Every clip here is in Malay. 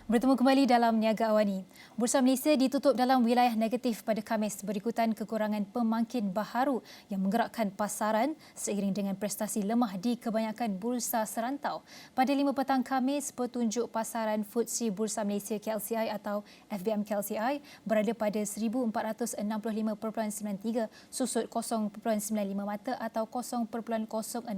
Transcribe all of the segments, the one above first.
Bertemu kembali dalam Niaga Awani. Bursa Malaysia ditutup dalam wilayah negatif pada Khamis berikutan kekurangan pemangkin baharu yang menggerakkan pasaran seiring dengan prestasi lemah di kebanyakan bursa serantau. Pada 5 petang Khamis, petunjuk pasaran FTSE Bursa Malaysia KLCI atau FBM KLCI berada pada 1465.93 susut 0.95 mata atau 0.06%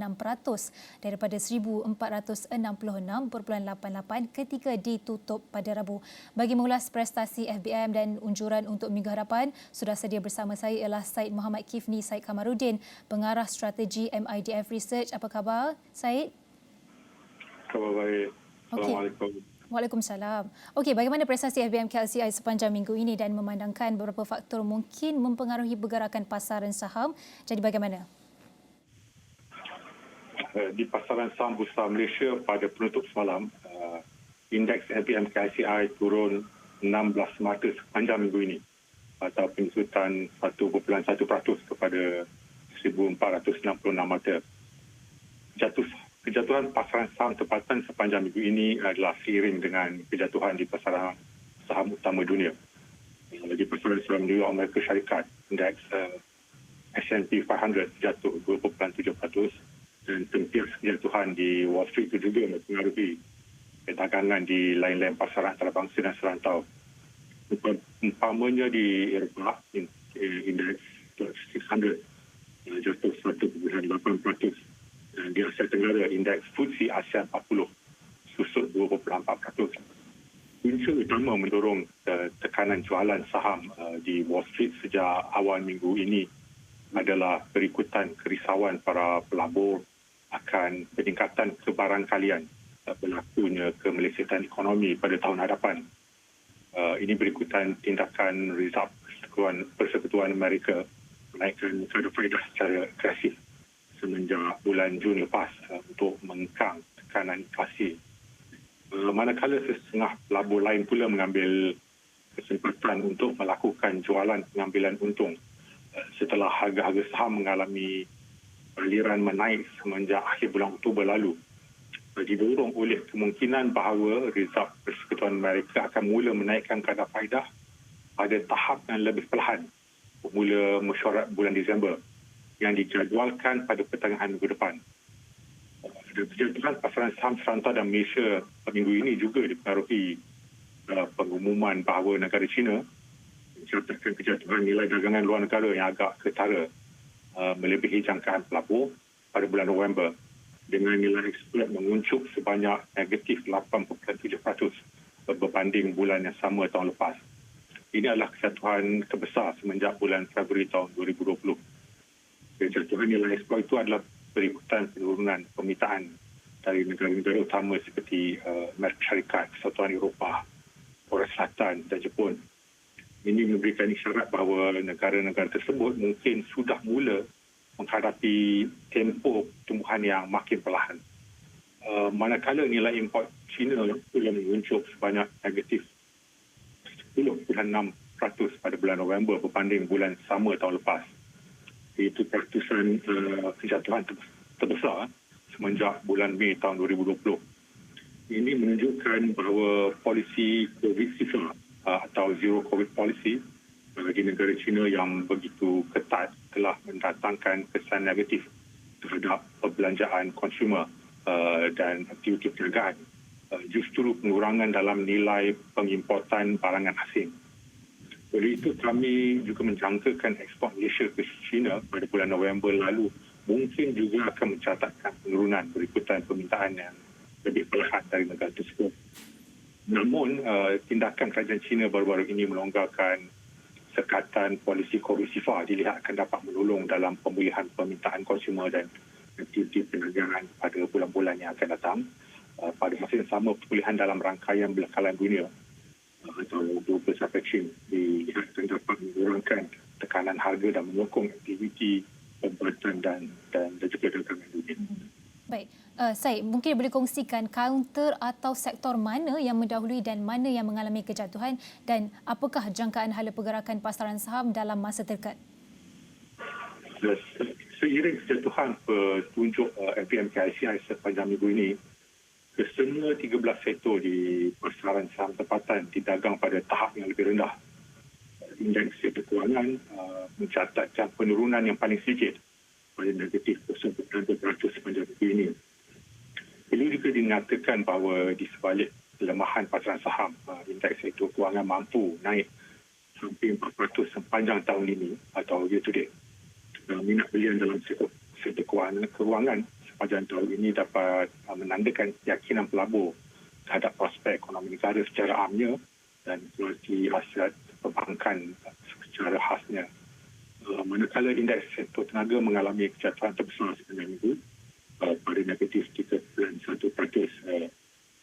daripada 1466.88 ketika ditutup pada Rabu. Bagi mengulas prestasi FBM dan unjuran untuk minggu hadapan, sudah sedia bersama saya ialah Syed Muhammad Kifni Syed Kamaruddin, pengarah strategi MIDF Research. Apa khabar, Syed? Khabar baik. Assalamualaikum. Waalaikumsalam. Okey, bagaimana prestasi FBM KLCI sepanjang minggu ini dan memandangkan beberapa faktor mungkin mempengaruhi pergerakan pasaran saham. Jadi bagaimana? Di pasaran saham Bursa Malaysia pada penutup semalam, indeks FBM KLCI turun 16 mata sepanjang minggu ini atau penyusutan 1.1% kepada 1,466 mata. Kejatuhan pasaran saham tempatan sepanjang minggu ini adalah seiring dengan kejatuhan di pasaran saham utama dunia. Di pasaran saham New York Amerika Syarikat, indeks S&P 500 jatuh 2.7% dan tempias kejatuhan di Wall Street itu juga mempengaruhi dagangan di lain-lain pasaran antarabangsa dan serantau. Umpamanya di Eropah, indeks 600 jatuh 1.8%. Dan di Asia Tenggara, indeks FTSE ASEAN 40 susut 2.4%. Punca utama mendorong tekanan jualan saham di Wall Street sejak awal minggu ini adalah berikutan kerisauan para pelabur akan peningkatan kebarangkalian berlakunya kemelesetan ekonomi pada tahun hadapan. Ini berikutan tindakan Reserve Persekutuan Amerika menaikkan kadar faedah secara agresif semenjak bulan Jun lepas untuk mengekang tekanan inflasi. Manakala setengah pelabur lain pula mengambil kesempatan untuk melakukan jualan pengambilan untung setelah harga-harga saham mengalami aliran menaik semenjak akhir bulan Oktober lalu. Didorong oleh kemungkinan bahawa Reserve Persekutuan Amerika akan mula menaikkan kadar faedah pada tahap yang lebih perlahan bermula mesyuarat bulan Disember yang dijadualkan pada pertengahan minggu depan. Kejatuhan pasaran saham serantau dan Malaysia minggu ini juga dipengaruhi pengumuman bahawa negara China mencatatkan kejatuhan nilai dagangan luar negara yang agak ketara melebihi jangkaan pelabur pada bulan November dengan nilai ekspor menguncup sebanyak negatif 8.7% berbanding bulan yang sama tahun lepas. Ini adalah kejatuhan terbesar semenjak bulan Februari tahun 2020. Kejatuhan nilai ekspor itu adalah berikutan penurunan permintaan dari negara-negara utama seperti Amerika Syarikat, Persatuan Eropah, Korea Selatan dan Jepun. Ini memberikan isyarat bahawa negara-negara tersebut mungkin sudah mula menghadapi tempoh pertumbuhan yang makin perlahan. Manakala nilai import China pula menguncup sebanyak negatif 10.6% pada bulan November berbanding bulan sama tahun lepas. Itu pertusan kejatuhan terbesar semenjak bulan Mei tahun 2020. Ini menunjukkan bahawa polisi COVID-0 atau Zero COVID Policy bagi negara China yang begitu ketat telah mendatangkan kesan negatif terhadap perbelanjaan konsumer dan aktiviti perniagaan. Justru pengurangan dalam nilai pengimportan barangan asing. Oleh itu, kami juga menjangkakan ekspor Malaysia ke China pada bulan November lalu mungkin juga akan mencatatkan penurunan berikutan permintaan yang lebih perlahan dari negara tersebut. Namun, tindakan kerajaan China baru-baru ini melonggarkan sekatan polisi korupsi FAR dilihat akan dapat menolong dalam pemulihan permintaan konsumer dan aktiviti perniagaan pada bulan-bulan yang akan datang. Pada masa yang sama, pemulihan dalam rangkaian bekalan dunia atau global supply chain dilihat akan dapat mengurangkan tekanan harga dan menyokong aktiviti pembuatan dan juga dagangan dunia. Baik, Syed, mungkin boleh kongsikan kaunter atau sektor mana yang mendahului dan mana yang mengalami kejatuhan dan apakah jangkaan hala pergerakan pasaran saham dalam masa terdekat? Seiring kejatuhan petunjuk FBM KLCI sepanjang minggu ini, kesemua 13 sektor di pasaran saham tempatan didagang pada tahap yang lebih rendah. Indeks sektor kewangan mencatatkan penurunan yang paling sedikit pada negatif 0.2% sepanjang minggu ini. Perlu juga dinyatakan bahawa di sebalik pelemahan pasaran saham, indeks sektor kewangan mampu naik hampir 4% sepanjang tahun ini atau year to date. Minat belian dalam sektor kewangan sepanjang tahun ini dapat menandakan keyakinan pelabur terhadap prospek ekonomi negara secara amnya dan kualiti aset perbankan secara khasnya. Manakala indeks sektor tenaga mengalami kejatuhan terbesar sepanjang minggu pada negatif 3.1%.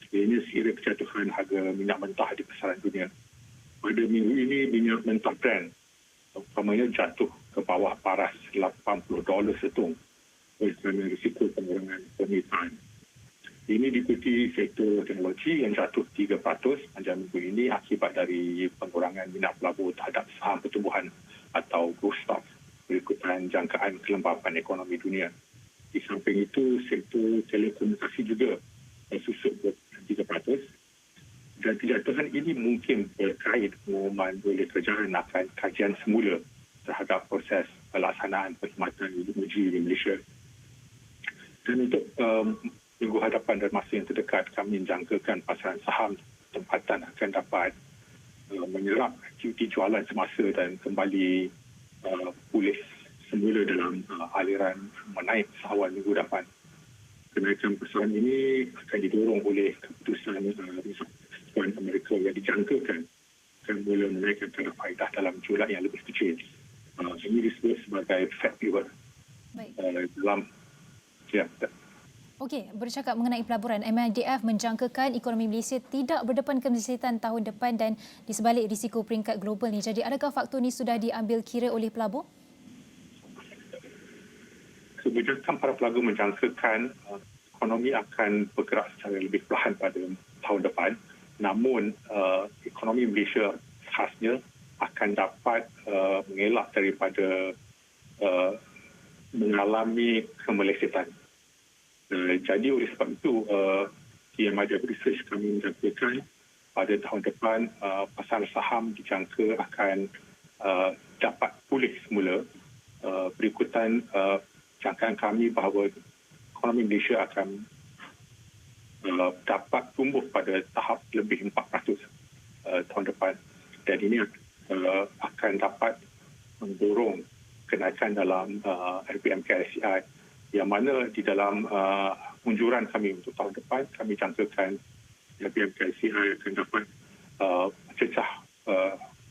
Ini seiring kejatuhan harga minyak mentah di pasaran dunia. Pada minggu ini, minyak mentah Brent umpamanya jatuh ke bawah paras $80 setung oleh kerana risiko pengurangan permintaan. Ini diikuti sektor teknologi yang jatuh 3% sepanjang minggu ini akibat dari pengurangan minat pelabur terhadap saham pertumbuhan atau growth stocks berikutan jangkaan kelembapan ekonomi dunia. Di samping itu, sektor telekomunikasi juga susut 3%. Dan kejatuhan ini mungkin berkait pengumuman oleh kerajaan akan kajian semula terhadap proses pelaksanaan perkhidmatan 5G di Malaysia. Dan untuk minggu hadapan dan masa yang terdekat, kami menjangkakan pasaran saham tempatan akan dapat menyerap aktiviti jualan semasa dan kembali pulih semula dalam aliran menaik seawal minggu depan. Kenaikan pasaran ini akan didorong oleh keputusan Reserve Amerika yang dijangkakan akan mula menaikkan taraf faedah dalam jumlah yang lebih kecil. Ini disebut sebagai Fed pivot. Dalam Okey, bercakap mengenai pelaburan, MIDF menjangkakan ekonomi Malaysia tidak berdepan kesulitan tahun depan dan di sebalik risiko peringkat global ni. Jadi adakah faktor ini sudah diambil kira oleh pelabur? Kebijakan para pelabur menjangkakan ekonomi akan bergerak secara lebih perlahan pada tahun depan. Namun, ekonomi Malaysia khasnya akan dapat mengelak daripada mengalami kemelesetan. Jadi oleh sebab itu, MIDF Research kami menjangkakan pada tahun depan pasaran saham dijangka akan dapat pulih semula berikutan jangkaan kami bahawa ekonomi Malaysia akan dapat tumbuh pada tahap lebih 4% tahun depan. Dan ini akan dapat mendorong kenaikan dalam LPMK-LCI yang mana di dalam unjuran kami untuk tahun depan, kami jangkakan LPMK-LCI akan dapat cecah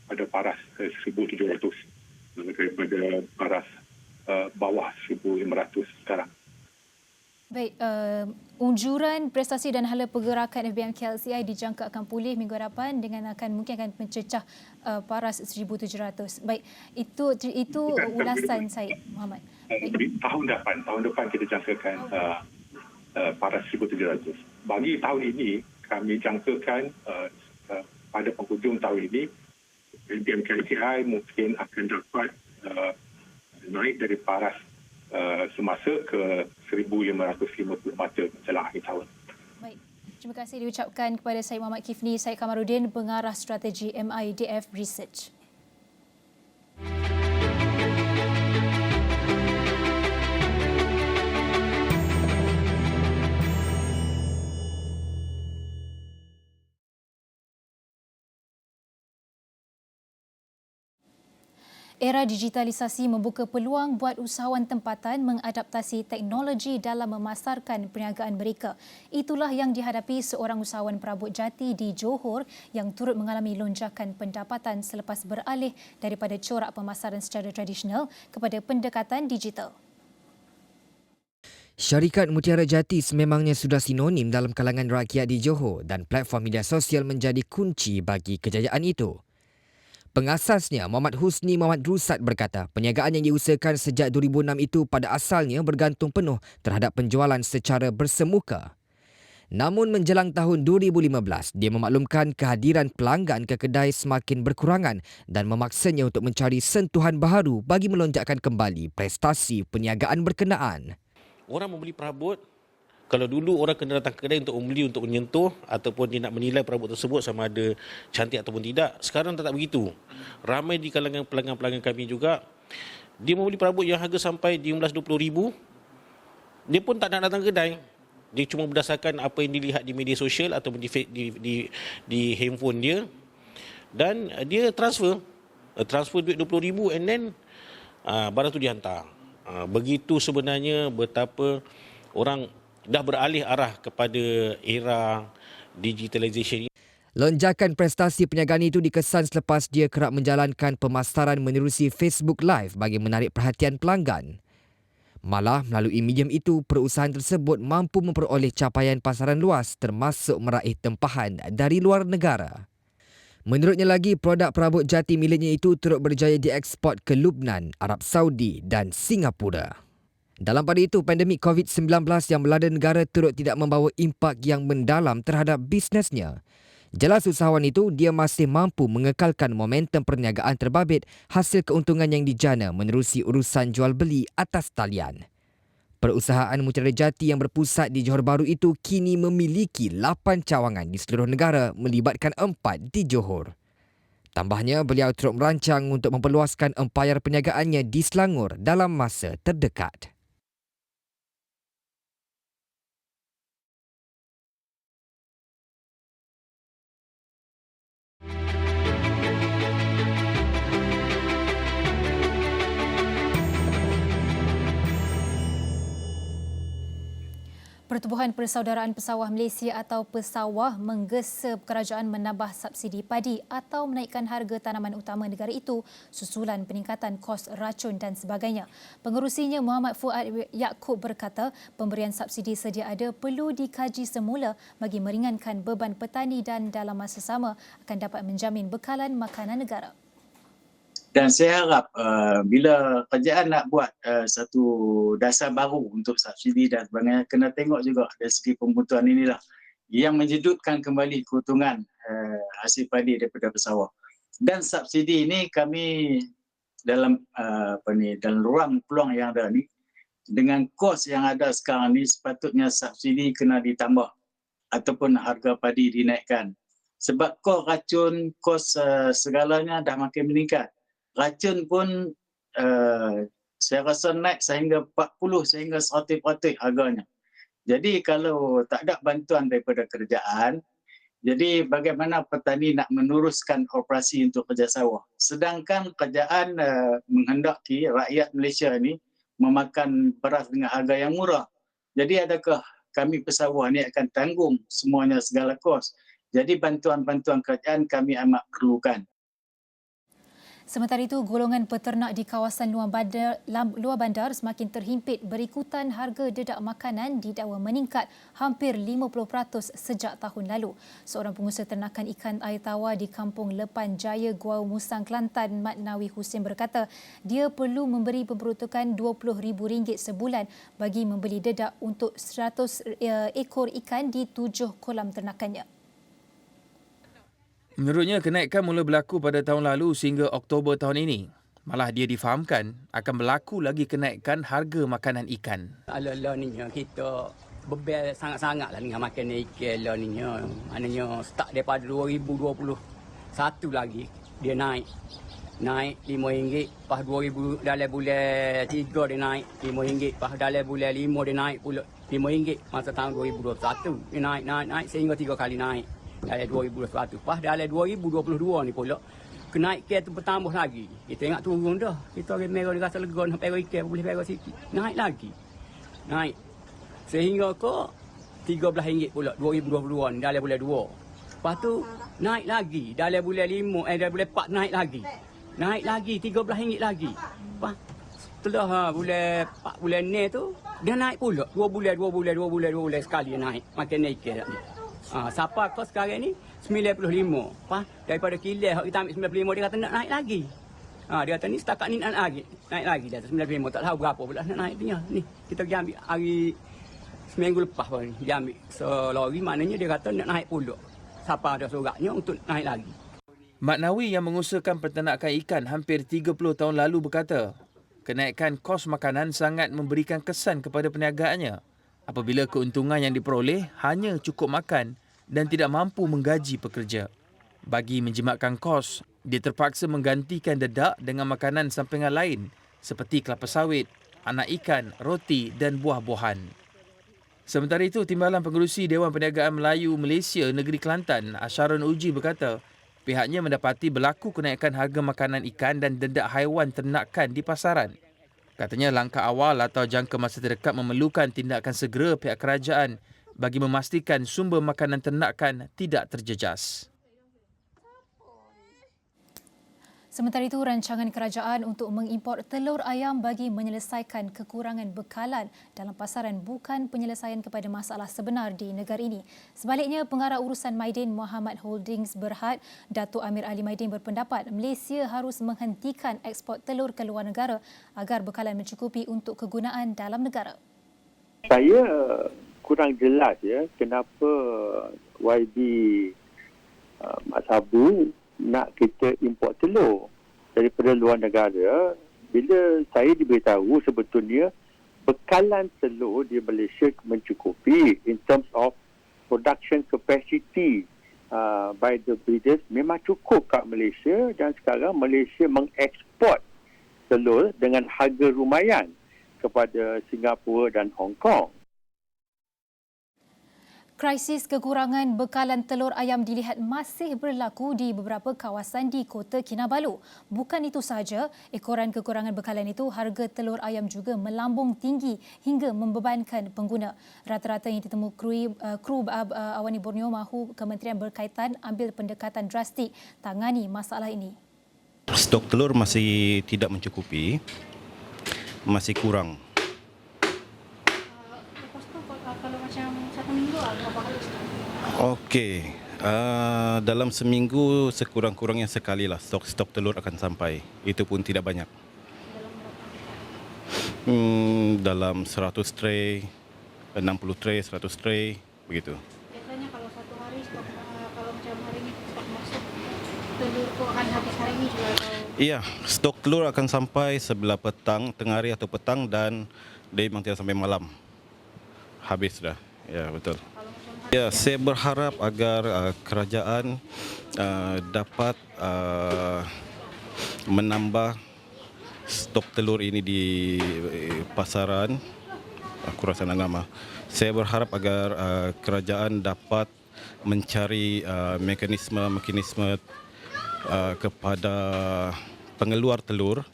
pada paras 1,700 daripada paras bawah 1,500 sekarang. Baik, unjuran prestasi dan hala pergerakan FBM-KLCI dijangka akan pulih minggu hadapan dengan mungkin akan mencecah paras 1,700. Baik, itu ulasan Syed Muhammad. Tahun depan kita jangkakan paras 1,700. Bagi tahun ini, kami jangkakan pada penghujung tahun ini, FBM-KLCI mungkin akan dapat naik dari paras semasa ke 1,550 mata menjelang akhir tahun. Baik, terima kasih diucapkan kepada Syed Muhammad Kifni, Syed Kamarudin, pengarah strategi MIDF Research. Era digitalisasi membuka peluang buat usahawan tempatan mengadaptasi teknologi dalam memasarkan perniagaan mereka. Itulah yang dihadapi seorang usahawan perabot jati di Johor yang turut mengalami lonjakan pendapatan selepas beralih daripada corak pemasaran secara tradisional kepada pendekatan digital. Syarikat Mutiara Jati sememangnya sudah sinonim dalam kalangan rakyat di Johor dan platform media sosial menjadi kunci bagi kejayaan itu. Pengasasnya, Muhammad Husni Muhammad Rusat berkata, perniagaan yang diusahakan sejak 2006 itu pada asalnya bergantung penuh terhadap penjualan secara bersemuka. Namun menjelang tahun 2015, dia memaklumkan kehadiran pelanggan ke kedai semakin berkurangan dan memaksanya untuk mencari sentuhan baharu bagi melonjakkan kembali prestasi perniagaan berkenaan. Orang membeli perabot Kalau dulu orang kena datang ke kedai untuk membeli, untuk menyentuh ataupun dia nak menilai perabot tersebut sama ada cantik ataupun tidak, sekarang tak begitu. Ramai di kalangan pelanggan-pelanggan kami juga, dia membeli perabot yang harga sampai RM15-20,000, dia pun tak nak datang ke kedai. Dia cuma berdasarkan apa yang dilihat di media sosial ataupun di handphone dia, dan dia transfer duit RM20,000 and then barang tu dihantar. Begitu sebenarnya betapa orang dah beralih arah kepada era digitalisation. Lonjakan prestasi perniagaan itu dikesan selepas dia kerap menjalankan pemasaran menerusi Facebook Live bagi menarik perhatian pelanggan. Malah melalui medium itu, perusahaan tersebut mampu memperoleh capaian pasaran luas termasuk meraih tempahan dari luar negara. Menurutnya lagi, produk perabot jati miliknya itu turut berjaya dieksport ke Lubnan, Arab Saudi dan Singapura. Dalam pada itu, pandemik COVID-19 yang melanda negara turut tidak membawa impak yang mendalam terhadap bisnesnya. Jelas usahawan itu, dia masih mampu mengekalkan momentum perniagaan terbabit hasil keuntungan yang dijana menerusi urusan jual beli atas talian. Perusahaan Mutiara Jati yang berpusat di Johor Bahru itu kini memiliki 8 cawangan di seluruh negara melibatkan 4 di Johor. Tambahnya, beliau turut merancang untuk memperluaskan empayar perniagaannya di Selangor dalam masa terdekat. Pertubuhan Persaudaraan Pesawah Malaysia atau Pesawah menggesa kerajaan menambah subsidi padi atau menaikkan harga tanaman utama negara itu susulan peningkatan kos racun dan sebagainya. Pengerusinya Muhammad Fuad Yaakob berkata pemberian subsidi sedia ada perlu dikaji semula bagi meringankan beban petani dan dalam masa sama akan dapat menjamin bekalan makanan negara. Dan saya harap bila kerajaan nak buat satu dasar baru untuk subsidi dan sebagainya, kena tengok juga dari segi pembutuhan inilah yang menjedutkan kembali keuntungan hasil padi daripada pesawah. Dan subsidi ini kami dalam dalam ruang peluang yang ada ni, dengan kos yang ada sekarang ni, sepatutnya subsidi kena ditambah ataupun harga padi dinaikkan. Sebab kos racun, kos segalanya dah makin meningkat. Racun pun saya rasa naik sehingga 40 sehingga 100% harganya. Jadi kalau tak ada bantuan daripada kerajaan, jadi bagaimana petani nak meneruskan operasi untuk kerja sawah? Sedangkan kerajaan menghendaki rakyat Malaysia ni memakan beras dengan harga yang murah. Jadi adakah kami pesawah ni akan tanggung semuanya segala kos? Jadi bantuan-bantuan kerajaan kami amat perlukan. Sementara itu, golongan peternak di kawasan luar bandar semakin terhimpit berikutan harga dedak makanan didakwa meningkat hampir 50% sejak tahun lalu. Seorang pengusaha ternakan ikan air tawar di Kampung Lepan Jaya, Guau Musang, Kelantan, Mat Nawi Husin berkata dia perlu memberi pemberontakan RM20,000 sebulan bagi membeli dedak untuk 100 ekor ikan di 7 kolam ternakannya. Menurutnya, kenaikan mula berlaku pada tahun lalu sehingga Oktober tahun ini. Malah dia difahamkan akan berlaku lagi kenaikan harga makanan ikan. Ala-ala ni kita bebel sangat-sangatlah dengan makanan ikan ala ni. Maknanya start daripada 2021 lagi dia naik. Naik RM5, lepas 2000 dalam bulan 3 dia naik RM5, lepas dalam bulan 5 dia naik pula RM5 masa tahun 2021. Dia naik sehingga 3 kali naik. Dalam 2021. Lepas dalam 2022 ni pula, kenaikan tu bertambah lagi. Kita ingat turun dah. Kita orang merah ni rasa lega nak pergi ikan, boleh pergi sikit. Naik lagi. Naik. Sehingga ke RM13 pula 2022 ni dalam bulan 2. Lepas tu naik lagi. Dalam bulan 5, dalam bulan 4 naik lagi. Naik lagi RM13 lagi. Lepas setelah bulan 4 bulan ni tu, dia naik pula. 2 bulan sekali dia naik. Makan ikan ni. Siapa kos sekarang ni 95. Lepas daripada kilang hak kita ambil 95 dia kata nak naik lagi. Dia kata ni setakat ni nak naik lagi dia 95 tak tahu berapa pula nak naik dia. Ni kita pergi ambil hari seminggu lepas pun dia ambil selori, maknanya dia kata nak naik pula. Siapa ada suratnya untuk naik lagi. Mat Nawi yang mengusahakan peternakan ikan hampir 30 tahun lalu berkata, kenaikan kos makanan sangat memberikan kesan kepada perniagaannya. apabila keuntungan yang diperoleh hanya cukup makan dan tidak mampu menggaji pekerja. Bagi menjimatkan kos, dia terpaksa menggantikan dedak dengan makanan sampingan lain seperti kelapa sawit, anak ikan, roti dan buah-buahan. Sementara itu, Timbalan Pengerusi Dewan Perniagaan Melayu Malaysia Negeri Kelantan, Asharon Uji berkata, pihaknya mendapati berlaku kenaikan harga makanan ikan dan dedak haiwan ternakan di pasaran. Katanya langkah awal atau jangka masa terdekat memerlukan tindakan segera pihak kerajaan bagi memastikan sumber makanan ternakan tidak terjejas. Sementara itu, rancangan kerajaan untuk mengimport telur ayam bagi menyelesaikan kekurangan bekalan dalam pasaran bukan penyelesaian kepada masalah sebenar di negara ini. Sebaliknya, Pengarah Urusan Maidin Muhammad Holdings Berhad, Datuk Amir Ali Maidin berpendapat Malaysia harus menghentikan ekspor telur ke luar negara agar bekalan mencukupi untuk kegunaan dalam negara. Saya kurang jelas kenapa YB Mak Sabu nak kita import telur daripada luar negara, bila saya diberitahu sebetulnya bekalan telur di Malaysia mencukupi in terms of production capacity by the breeders memang cukup kat Malaysia, dan sekarang Malaysia mengeksport telur dengan harga lumayan kepada Singapura dan Hong Kong. Krisis kekurangan bekalan telur ayam dilihat masih berlaku di beberapa kawasan di Kota Kinabalu. Bukan itu sahaja, ekoran kekurangan bekalan itu, harga telur ayam juga melambung tinggi hingga membebankan pengguna. Rata-rata yang ditemu kru Awani Borneo mahu kementerian berkaitan ambil pendekatan drastik tangani masalah ini. Stok telur masih tidak mencukupi, masih kurang. Okey, dalam seminggu sekurang-kurangnya sekali lah stok telur akan sampai. Itu pun tidak banyak. Dalam 100 tray, 60 tray, 100 tray, begitu. Biasanya kalau satu hari stok, kalau macam hari ini stok masuk, telur kok akan habis hari ini juga? Iya, stok telur akan sampai sebelah petang, tengah hari atau petang, dan dia memang tidak sampai malam. Habis dah. Ya, betul. Ya, saya berharap agar kerajaan dapat menambah stok telur ini di pasaran. Aku rasa nama. Saya berharap agar kerajaan dapat mencari mekanisme kepada pengeluar telur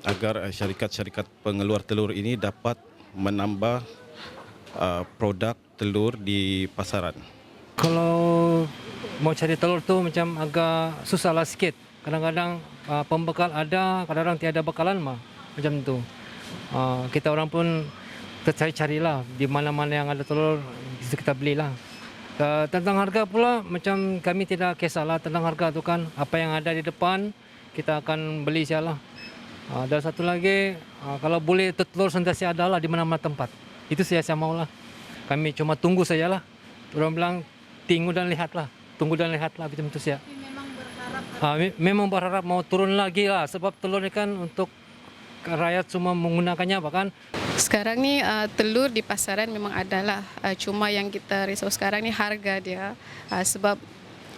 agar syarikat-syarikat pengeluar telur ini dapat menambah produk telur di pasaran. Kalau mau cari telur tu macam agak susah lah sikit. Kadang-kadang pembekal ada, kadang-kadang tiada bekalan mah. Macam tu. Kita orang pun tercari-carilah di mana-mana yang ada telur, kita belilah. Tentang harga pula, macam kami tidak kisahlah tentang harga tu kan. Apa yang ada di depan, kita akan beli sajalah. Dan satu lagi, kalau boleh telur sentiasa ada lah di mana-mana tempat. Itu saya maulah. Kami cuma tunggu sajalah. Orang bilang tunggu dan lihatlah. Tunggu dan lihatlah macam itu saja. Memang berharap mau turun lagi lah. Sebab telur ni kan untuk rakyat semua menggunakannya bahkan. Sekarang ni telur di pasaran memang adalah. Cuma yang kita risau sekarang ni harga dia. Sebab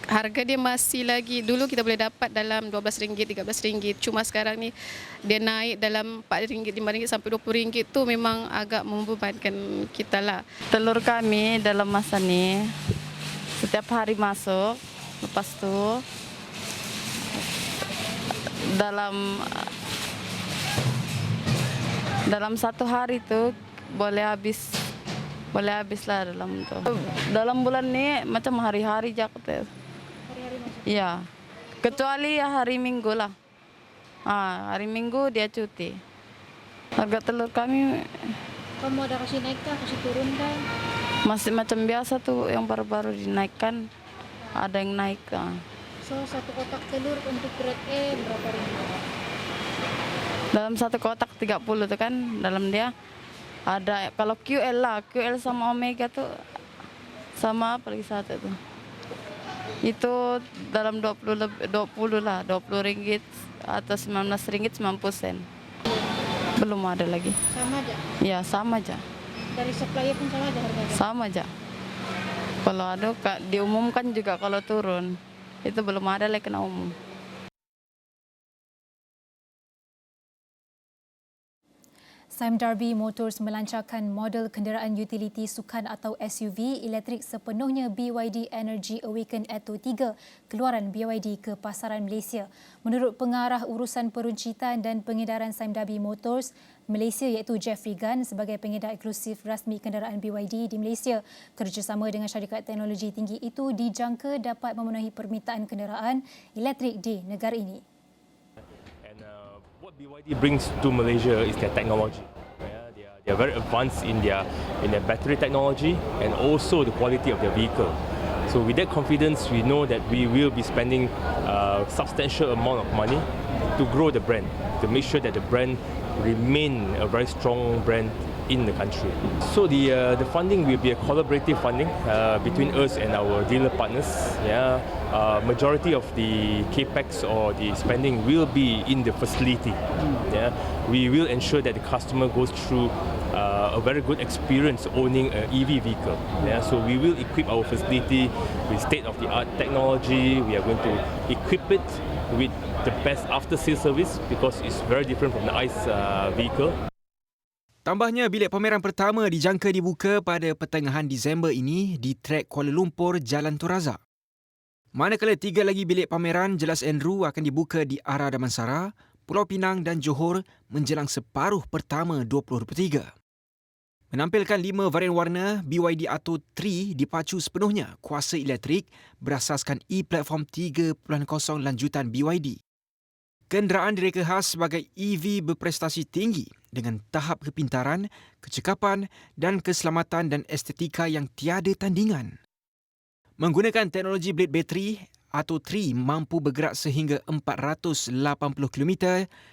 harga dia masih lagi, dulu kita boleh dapat dalam RM12, RM13. Cuma sekarang ni dia naik dalam RM4, RM5 sampai RM20 tu memang agak membebankan kita lah. Telur kami dalam masa ni setiap hari masuk, lepas tu dalam satu hari tu boleh habis lah dalam tu. Dalam bulan ni macam hari-hari je kita. Ya, kecuali hari Minggu lah. Hari Minggu dia cuti. Harga telur kami. Kamu ada kasih naik kah, kasih turun kah? Masih macam biasa tuh, yang baru-baru dinaikkan. Ada yang naik. So, satu kotak telur untuk grade E berapa ringgit? Dalam satu kotak 30 tuh kan, dalam dia ada, kalau QL lah, QL sama Omega tuh sama apa lagi satu tuh. Itu dalam 20 lah, RM20 atau RM19 90 sen. Belum ada lagi. Sama aja? Ya, sama aja. Dari supplier pun sama aja harganya? Sama aja. Kalau ada diumumkan juga kalau turun. Itu belum ada lagi kena umum. Sime Darby Motors melancarkan model kenderaan utiliti sukan atau SUV elektrik sepenuhnya BYD Energy Awaken Atto 3 keluaran BYD ke pasaran Malaysia. Menurut pengarah urusan peruncitan dan pengedaran Sime Darby Motors Malaysia iaitu Jeffrey Gunn sebagai pengedar eksklusif rasmi kenderaan BYD di Malaysia, kerjasama dengan syarikat teknologi tinggi itu dijangka dapat memenuhi permintaan kenderaan elektrik di negara ini. What BYD brings to Malaysia is their technology. They are very advanced in their battery technology and also the quality of their vehicle. So with that confidence, we know that we will be spending a substantial amount of money to grow the brand, to make sure that the brand remain a very strong brand in the country. So the funding will be a collaborative funding between us and our dealer partners. Majority of the capex or the spending will be in the facility. We will ensure that the customer goes through a very good experience owning an EV vehicle. So we will equip our facility with state-of-the-art technology. We are going to equip it with the best after-sales service because it's very different from the ICE vehicle. Tambahnya, bilik pameran pertama dijangka dibuka pada pertengahan Disember ini di trek Kuala Lumpur, Jalan Tun Razak. Manakala 3 lagi bilik pameran jelas Andrew akan dibuka di arah Damansara, Pulau Pinang dan Johor menjelang separuh pertama 2023. Menampilkan 5 varian warna, BYD Atto 3 dipacu sepenuhnya kuasa elektrik berasaskan e-platform 3.0 lanjutan BYD. Kenderaan direka khas sebagai EV berprestasi tinggi dengan tahap kepintaran, kecekapan dan keselamatan dan estetika yang tiada tandingan. Menggunakan teknologi blade bateri, Atto 3 mampu bergerak sehingga 480 km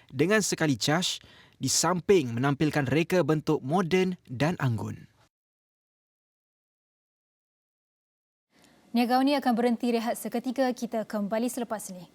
dengan sekali caj, di samping menampilkan reka bentuk moden dan anggun. Niaga ini akan berhenti rehat seketika, kita kembali selepas ini.